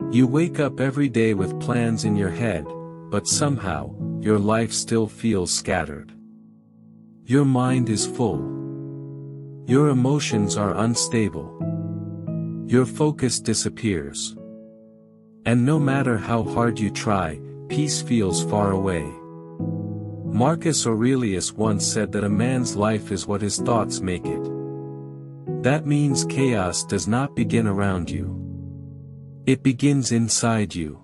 You wake up every day with plans in your head, but somehow, your life still feels scattered. Your mind is full. Your emotions are unstable. Your focus disappears. And no matter how hard you try, peace feels far away. Marcus Aurelius once said that a man's life is what his thoughts make it. That means chaos does not begin around you. It begins inside you.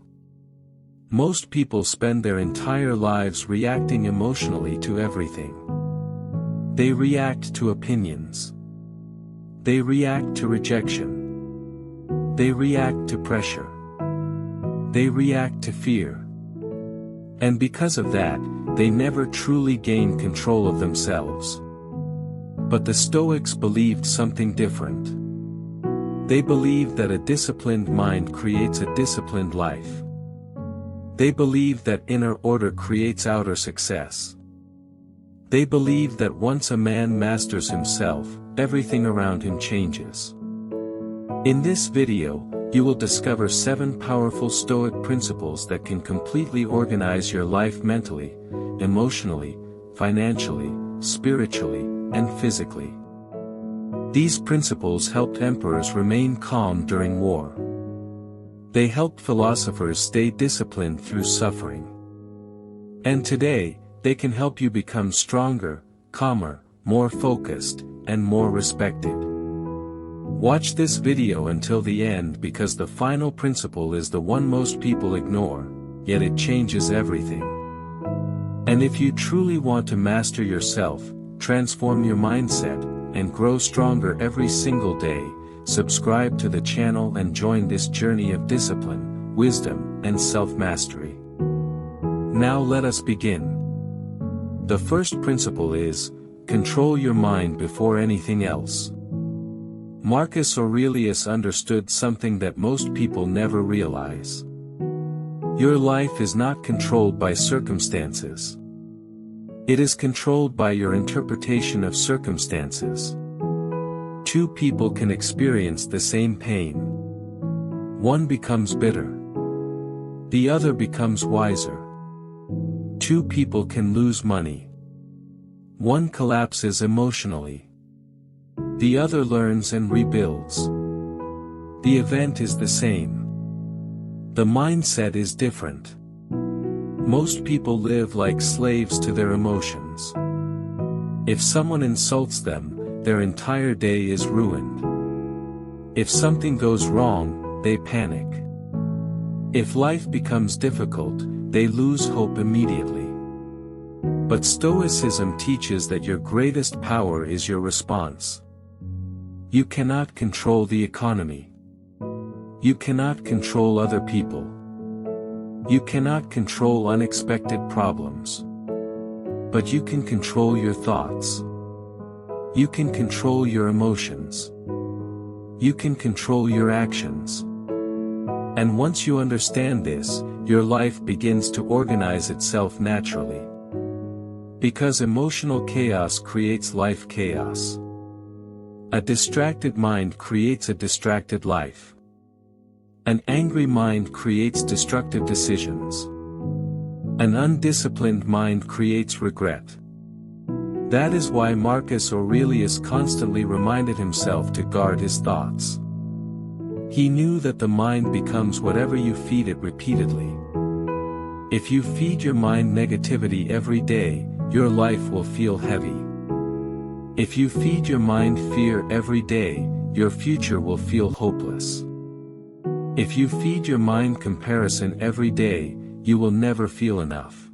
Most people spend their entire lives reacting emotionally to everything. They react to opinions. They react to rejection. They react to pressure. They react to fear. And because of that, they never truly gain control of themselves. But the Stoics believed something different. They believed that a disciplined mind creates a disciplined life. They believed that inner order creates outer success. They believed that once a man masters himself, everything around him changes. In this video, you will discover 7 powerful Stoic principles that can completely organize your life mentally, emotionally, financially, spiritually, and physically. These principles helped emperors remain calm during war. They helped philosophers stay disciplined through suffering. And today, they can help you become stronger, calmer, more focused, and more respected. Watch this video until the end because the final principle is the one most people ignore, yet it changes everything. And if you truly want to master yourself, transform your mindset, and grow stronger every single day, subscribe to the channel and join this journey of discipline, wisdom, and self-mastery. Now let us begin. The first principle is, control your mind before anything else. Marcus Aurelius understood something that most people never realize. Your life is not controlled by circumstances. It is controlled by your interpretation of circumstances. 2 people can experience the same pain. One becomes bitter. The other becomes wiser. 2 people can lose money. One collapses emotionally. The other learns and rebuilds. The event is the same. The mindset is different. Most people live like slaves to their emotions. If someone insults them, their entire day is ruined. If something goes wrong, they panic. If life becomes difficult, they lose hope immediately. But Stoicism teaches that your greatest power is your response. You cannot control the economy. You cannot control other people. You cannot control unexpected problems. But you can control your thoughts. You can control your emotions. You can control your actions. And once you understand this, your life begins to organize itself naturally. Because emotional chaos creates life chaos. A distracted mind creates a distracted life. An angry mind creates destructive decisions. An undisciplined mind creates regret. That is why Marcus Aurelius constantly reminded himself to guard his thoughts. He knew that the mind becomes whatever you feed it repeatedly. If you feed your mind negativity every day, your life will feel heavy. If you feed your mind fear every day, your future will feel hopeless. If you feed your mind comparison every day, you will never feel enough.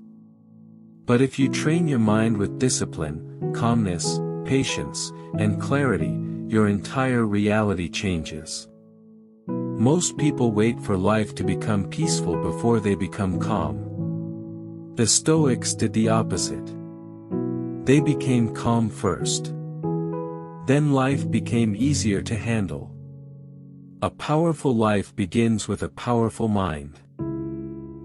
But if you train your mind with discipline, calmness, patience, and clarity, your entire reality changes. Most people wait for life to become peaceful before they become calm. The Stoics did the opposite. They became calm first. Then life became easier to handle. A powerful life begins with a powerful mind.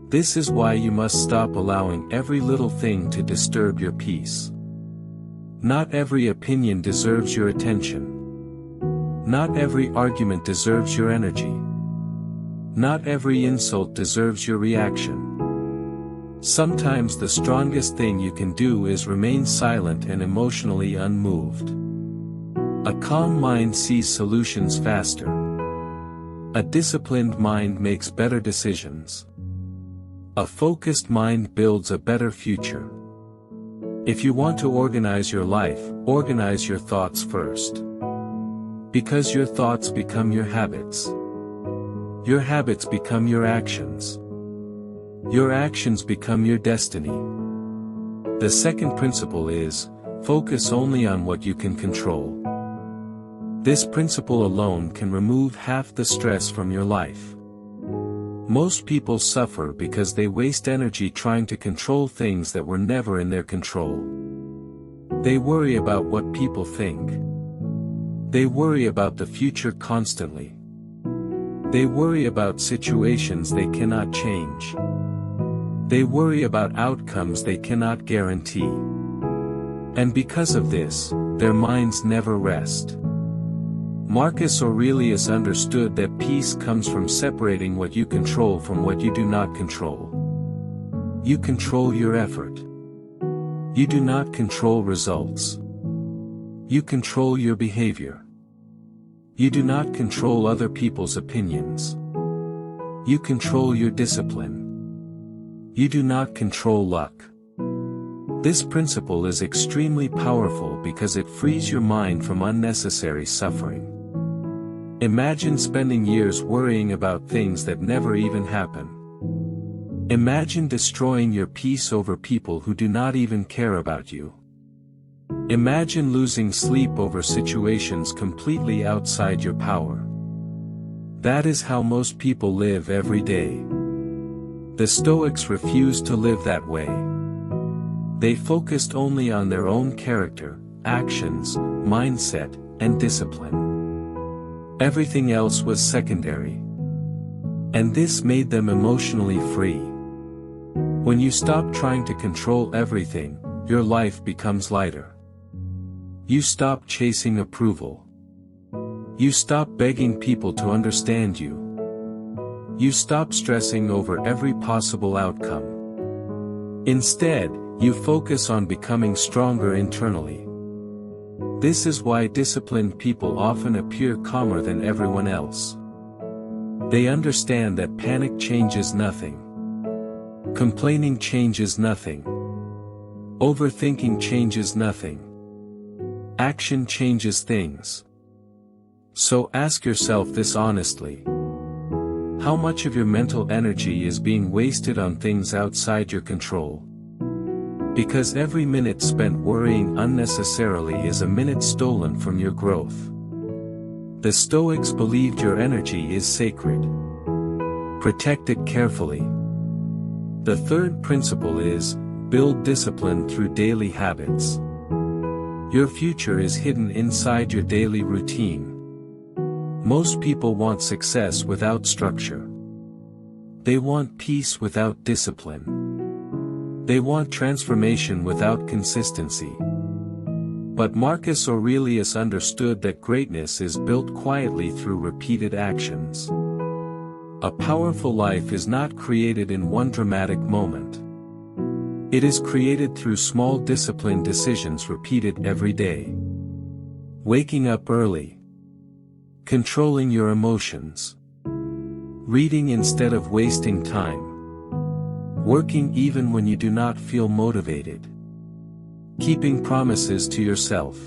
This is why you must stop allowing every little thing to disturb your peace. Not every opinion deserves your attention. Not every argument deserves your energy. Not every insult deserves your reaction. Sometimes the strongest thing you can do is remain silent and emotionally unmoved. A calm mind sees solutions faster. A disciplined mind makes better decisions. A focused mind builds a better future. If you want to organize your life, organize your thoughts first. Because your thoughts become your habits. Your habits become your actions. Your actions become your destiny. The second principle is, focus only on what you can control. This principle alone can remove half the stress from your life. Most people suffer because they waste energy trying to control things that were never in their control. They worry about what people think. They worry about the future constantly. They worry about situations they cannot change. They worry about outcomes they cannot guarantee. And because of this, their minds never rest. Marcus Aurelius understood that peace comes from separating what you control from what you do not control. You control your effort. You do not control results. You control your behavior. You do not control other people's opinions. You control your discipline. You do not control luck. This principle is extremely powerful because it frees your mind from unnecessary suffering. Imagine spending years worrying about things that never even happen. Imagine destroying your peace over people who do not even care about you. Imagine losing sleep over situations completely outside your power. That is how most people live every day. The Stoics refused to live that way. They focused only on their own character, actions, mindset, and discipline. Everything else was secondary. And this made them emotionally free. When you stop trying to control everything, your life becomes lighter. You stop chasing approval. You stop begging people to understand you. You stop stressing over every possible outcome. Instead, you focus on becoming stronger internally. This is why disciplined people often appear calmer than everyone else. They understand that panic changes nothing. Complaining changes nothing. Overthinking changes nothing. Action changes things. So ask yourself this honestly. How much of your mental energy is being wasted on things outside your control? Because every minute spent worrying unnecessarily is a minute stolen from your growth. The Stoics believed your energy is sacred. Protect it carefully. The third principle is, build discipline through daily habits. Your future is hidden inside your daily routine. Most people want success without structure. They want peace without discipline. They want transformation without consistency. But Marcus Aurelius understood that greatness is built quietly through repeated actions. A powerful life is not created in one dramatic moment. It is created through small disciplined decisions repeated every day. Waking up early. Controlling your emotions. Reading instead of wasting time. Working even when you do not feel motivated. Keeping promises to yourself.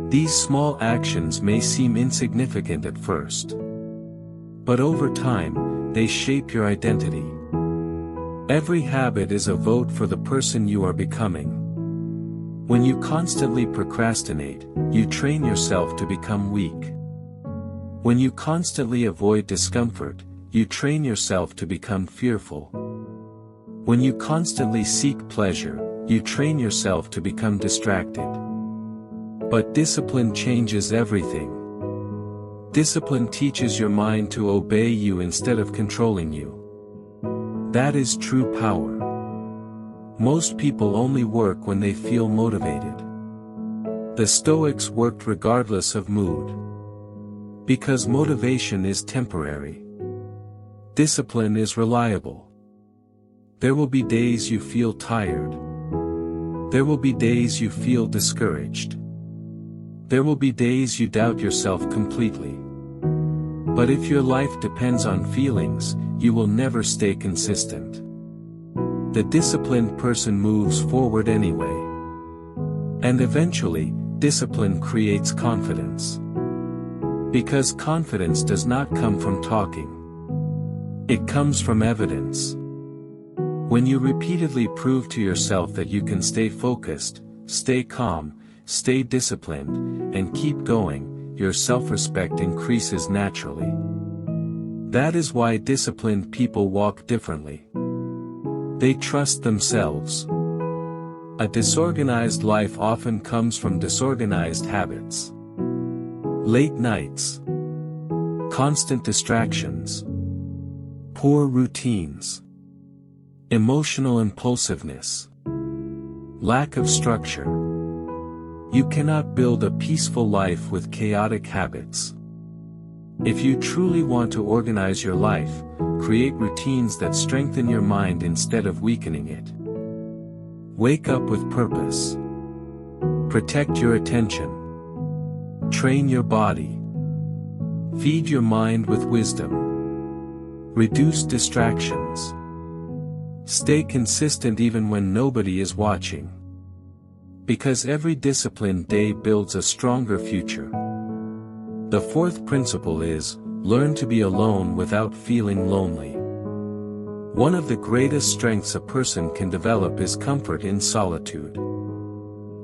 These small actions may seem insignificant at first. But over time, they shape your identity. Every habit is a vote for the person you are becoming. When you constantly procrastinate, you train yourself to become weak. When you constantly avoid discomfort, you train yourself to become fearful. When you constantly seek pleasure, you train yourself to become distracted. But discipline changes everything. Discipline teaches your mind to obey you instead of controlling you. That is true power. Most people only work when they feel motivated. The Stoics worked regardless of mood. Because motivation is temporary. Discipline is reliable. There will be days you feel tired. There will be days you feel discouraged. There will be days you doubt yourself completely. But if your life depends on feelings, you will never stay consistent. The disciplined person moves forward anyway. And eventually, discipline creates confidence. Because confidence does not come from talking. It comes from evidence. When you repeatedly prove to yourself that you can stay focused, stay calm, stay disciplined, and keep going, your self-respect increases naturally. That is why disciplined people walk differently. They trust themselves. A disorganized life often comes from disorganized habits. Late nights. Constant distractions. Poor routines. Emotional impulsiveness. Lack of structure. You cannot build a peaceful life with chaotic habits. If you truly want to organize your life, create routines that strengthen your mind instead of weakening it. Wake up with purpose. Protect your attention. Train your body. Feed your mind with wisdom. Reduce distractions. Stay consistent even when nobody is watching. Because every disciplined day builds a stronger future. The fourth principle is, learn to be alone without feeling lonely. One of the greatest strengths a person can develop is comfort in solitude.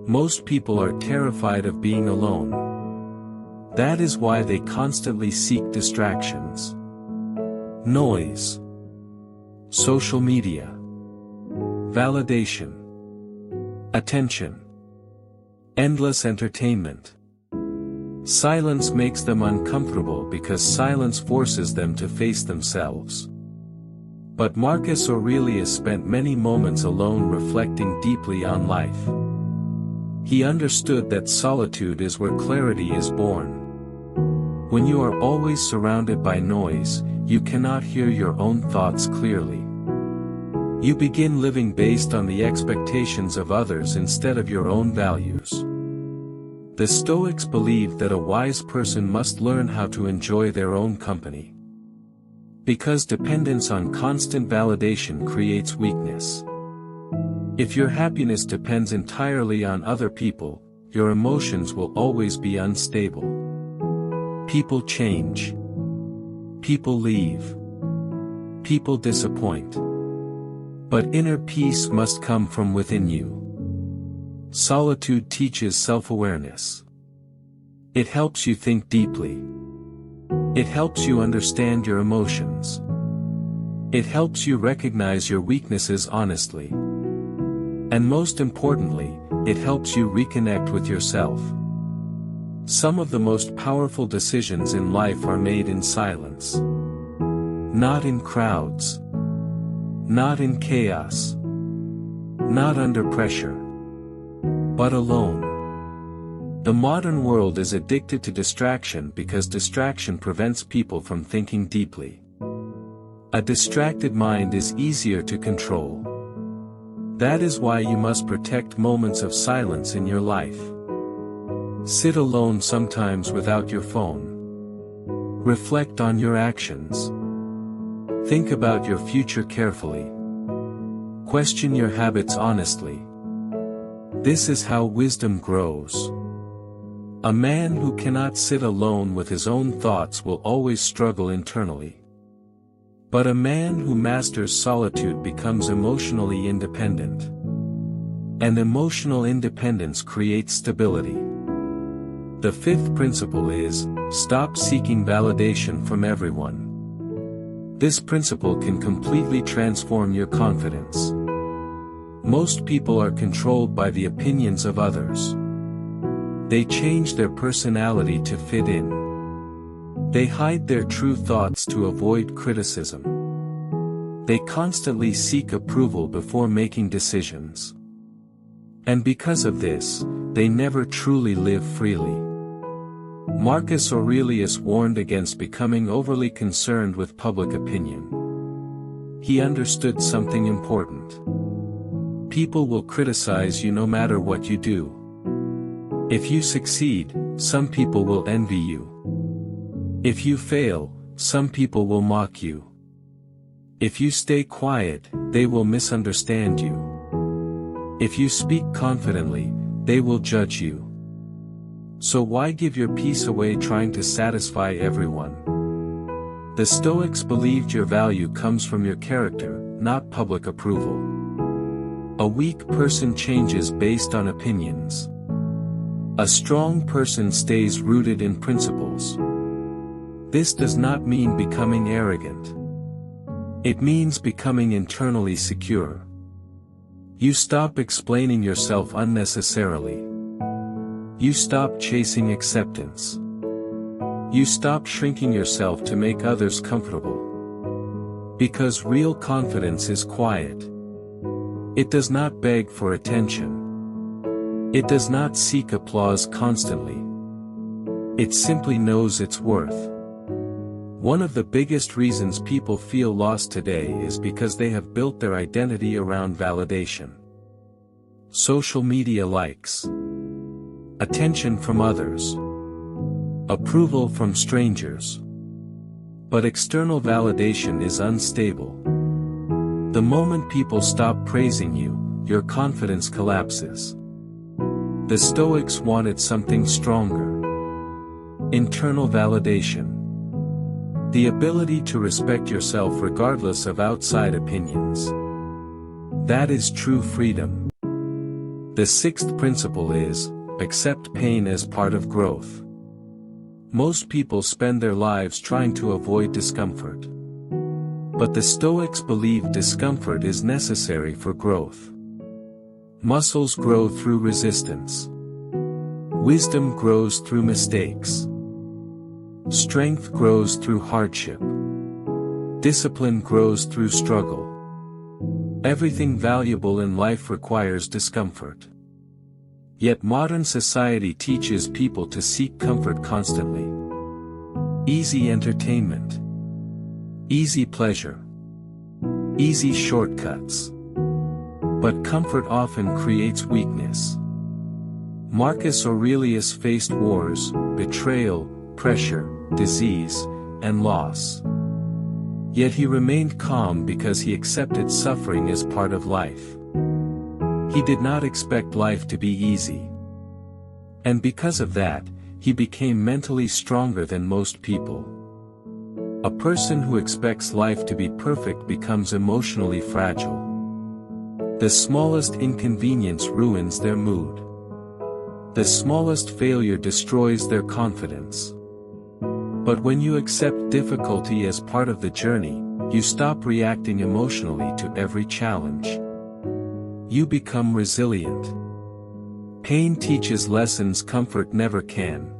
Most people are terrified of being alone. That is why they constantly seek distractions. Noise. Social media. Validation. Attention. Endless entertainment. Silence makes them uncomfortable because silence forces them to face themselves. But Marcus Aurelius spent many moments alone reflecting deeply on life. He understood that solitude is where clarity is born. When you are always surrounded by noise, you cannot hear your own thoughts clearly. You begin living based on the expectations of others instead of your own values. The Stoics believed that a wise person must learn how to enjoy their own company. Because dependence on constant validation creates weakness. If your happiness depends entirely on other people, your emotions will always be unstable. People change. People leave. People disappoint. But inner peace must come from within you. Solitude teaches self-awareness. It helps you think deeply. It helps you understand your emotions. It helps you recognize your weaknesses honestly. And most importantly, it helps you reconnect with yourself. Some of the most powerful decisions in life are made in silence. Not in crowds. Not in chaos. Not under pressure. But alone. The modern world is addicted to distraction because distraction prevents people from thinking deeply. A distracted mind is easier to control. That is why you must protect moments of silence in your life. Sit alone sometimes without your phone. Reflect on your actions. Think about your future carefully. Question your habits honestly. This is how wisdom grows. A man who cannot sit alone with his own thoughts will always struggle internally. But a man who masters solitude becomes emotionally independent. And emotional independence creates stability. The fifth principle is, stop seeking validation from everyone. This principle can completely transform your confidence. Most people are controlled by the opinions of others. They change their personality to fit in. They hide their true thoughts to avoid criticism. They constantly seek approval before making decisions. And because of this, they never truly live freely. Marcus Aurelius warned against becoming overly concerned with public opinion. he understood something important. People will criticize you no matter what you do. If you succeed, some people will envy you. If you fail, some people will mock you. If you stay quiet, they will misunderstand you. If you speak confidently, they will judge you. So why give your peace away trying to satisfy everyone? The Stoics believed your value comes from your character, not public approval. A weak person changes based on opinions. A strong person stays rooted in principles. This does not mean becoming arrogant. It means becoming internally secure. You stop explaining yourself unnecessarily. You stop chasing acceptance. You stop shrinking yourself to make others comfortable. Because real confidence is quiet. It does not beg for attention. It does not seek applause constantly. It simply knows its worth. One of the biggest reasons people feel lost today is because they have built their identity around validation. Social media likes, attention from others, approval from strangers. But external validation is unstable. The moment people stop praising you, your confidence collapses. The Stoics wanted something stronger. Internal validation. The ability to respect yourself regardless of outside opinions. That is true freedom. The sixth principle is, accept pain as part of growth. Most people spend their lives trying to avoid discomfort. But the Stoics believe discomfort is necessary for growth. Muscles grow through resistance. Wisdom grows through mistakes. Strength grows through hardship. Discipline grows through struggle. Everything valuable in life requires discomfort. Yet modern society teaches people to seek comfort constantly. Easy entertainment. Easy pleasure. Easy shortcuts. But comfort often creates weakness. Marcus Aurelius faced wars, betrayal, pressure, disease, and loss. Yet he remained calm because he accepted suffering as part of life. He did not expect life to be easy. And because of that, he became mentally stronger than most people. A person who expects life to be perfect becomes emotionally fragile. The smallest inconvenience ruins their mood. The smallest failure destroys their confidence. But when you accept difficulty as part of the journey, you stop reacting emotionally to every challenge. You become resilient. Pain teaches lessons comfort never can.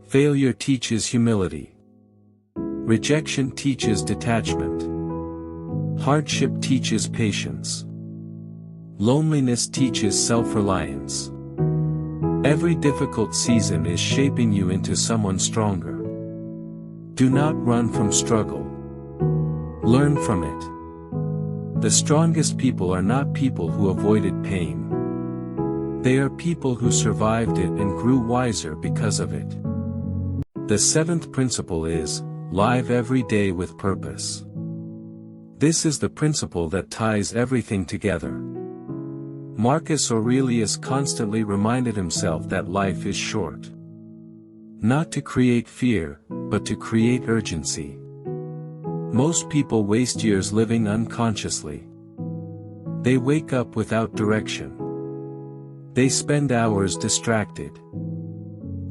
Failure teaches humility. Rejection teaches detachment. Hardship teaches patience. Loneliness teaches self-reliance. Every difficult season is shaping you into someone stronger. Do not run from struggle. Learn from it. The strongest people are not people who avoided pain. They are people who survived it and grew wiser because of it. The seventh principle is, live every day with purpose. This is the principle that ties everything together. Marcus Aurelius constantly reminded himself that life is short. Not to create fear, but to create urgency. Most people waste years living unconsciously. They wake up without direction. They spend hours distracted.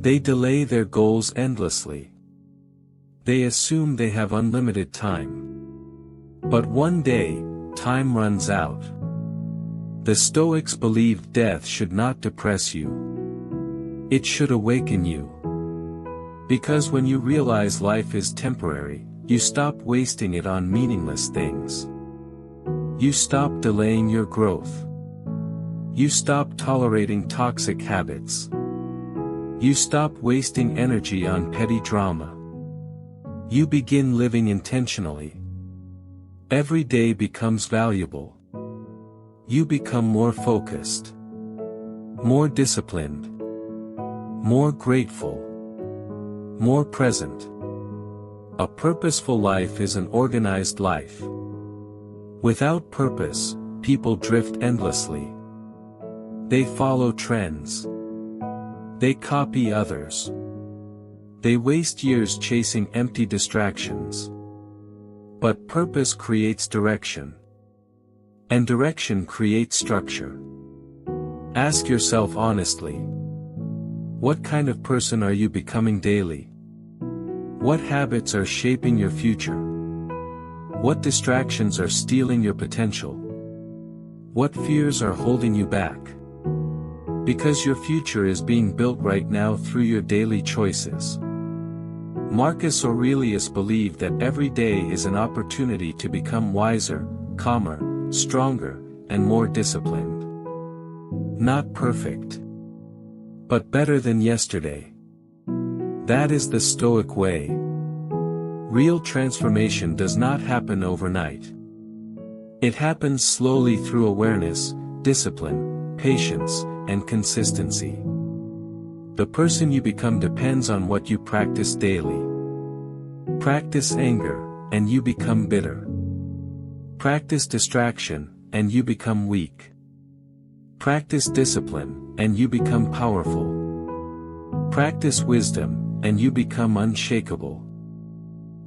They delay their goals endlessly. They assume they have unlimited time. But one day, time runs out. The Stoics believed death should not depress you. It should awaken you. Because when you realize life is temporary, you stop wasting it on meaningless things. You stop delaying your growth. You stop tolerating toxic habits. You stop wasting energy on petty drama. You begin living intentionally. Every day becomes valuable. You become more focused, more disciplined, more grateful, more present. A purposeful life is an organized life. Without purpose, people drift endlessly. They follow trends. They copy others. They waste years chasing empty distractions. But purpose creates direction. And direction creates structure. Ask yourself honestly. What kind of person are you becoming daily? What habits are shaping your future? What distractions are stealing your potential? What fears are holding you back? Because your future is being built right now through your daily choices. Marcus Aurelius believed that every day is an opportunity to become wiser, calmer, stronger, and more disciplined. Not perfect, but better than yesterday. That is the Stoic way. Real transformation does not happen overnight. It happens slowly through awareness, discipline, patience, and consistency. The person you become depends on what you practice daily. Practice anger, and you become bitter. Practice distraction, and you become weak. Practice discipline, and you become powerful. Practice wisdom, and you become unshakable.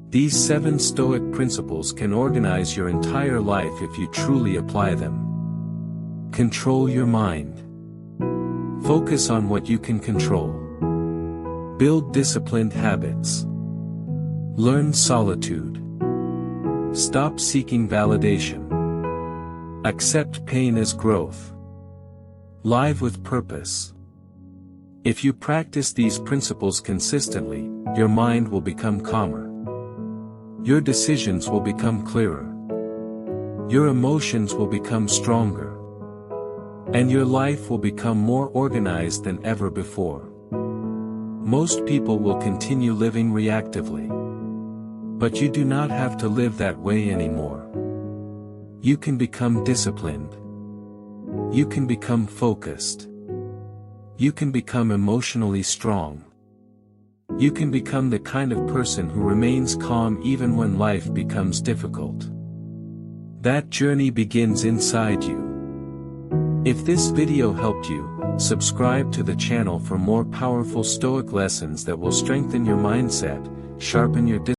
These 7 Stoic principles can organize your entire life if you truly apply them. Control your mind. Focus on what you can control. Build disciplined habits. Learn solitude. Stop seeking validation. Accept pain as growth. Live with purpose. If you practice these principles consistently, your mind will become calmer. Your decisions will become clearer. Your emotions will become stronger. And your life will become more organized than ever before. Most people will continue living reactively. But you do not have to live that way anymore. You can become disciplined. You can become focused. You can become emotionally strong. You can become the kind of person who remains calm even when life becomes difficult. That journey begins inside you. If this video helped you, subscribe to the channel for more powerful Stoic lessons that will strengthen your mindset, sharpen your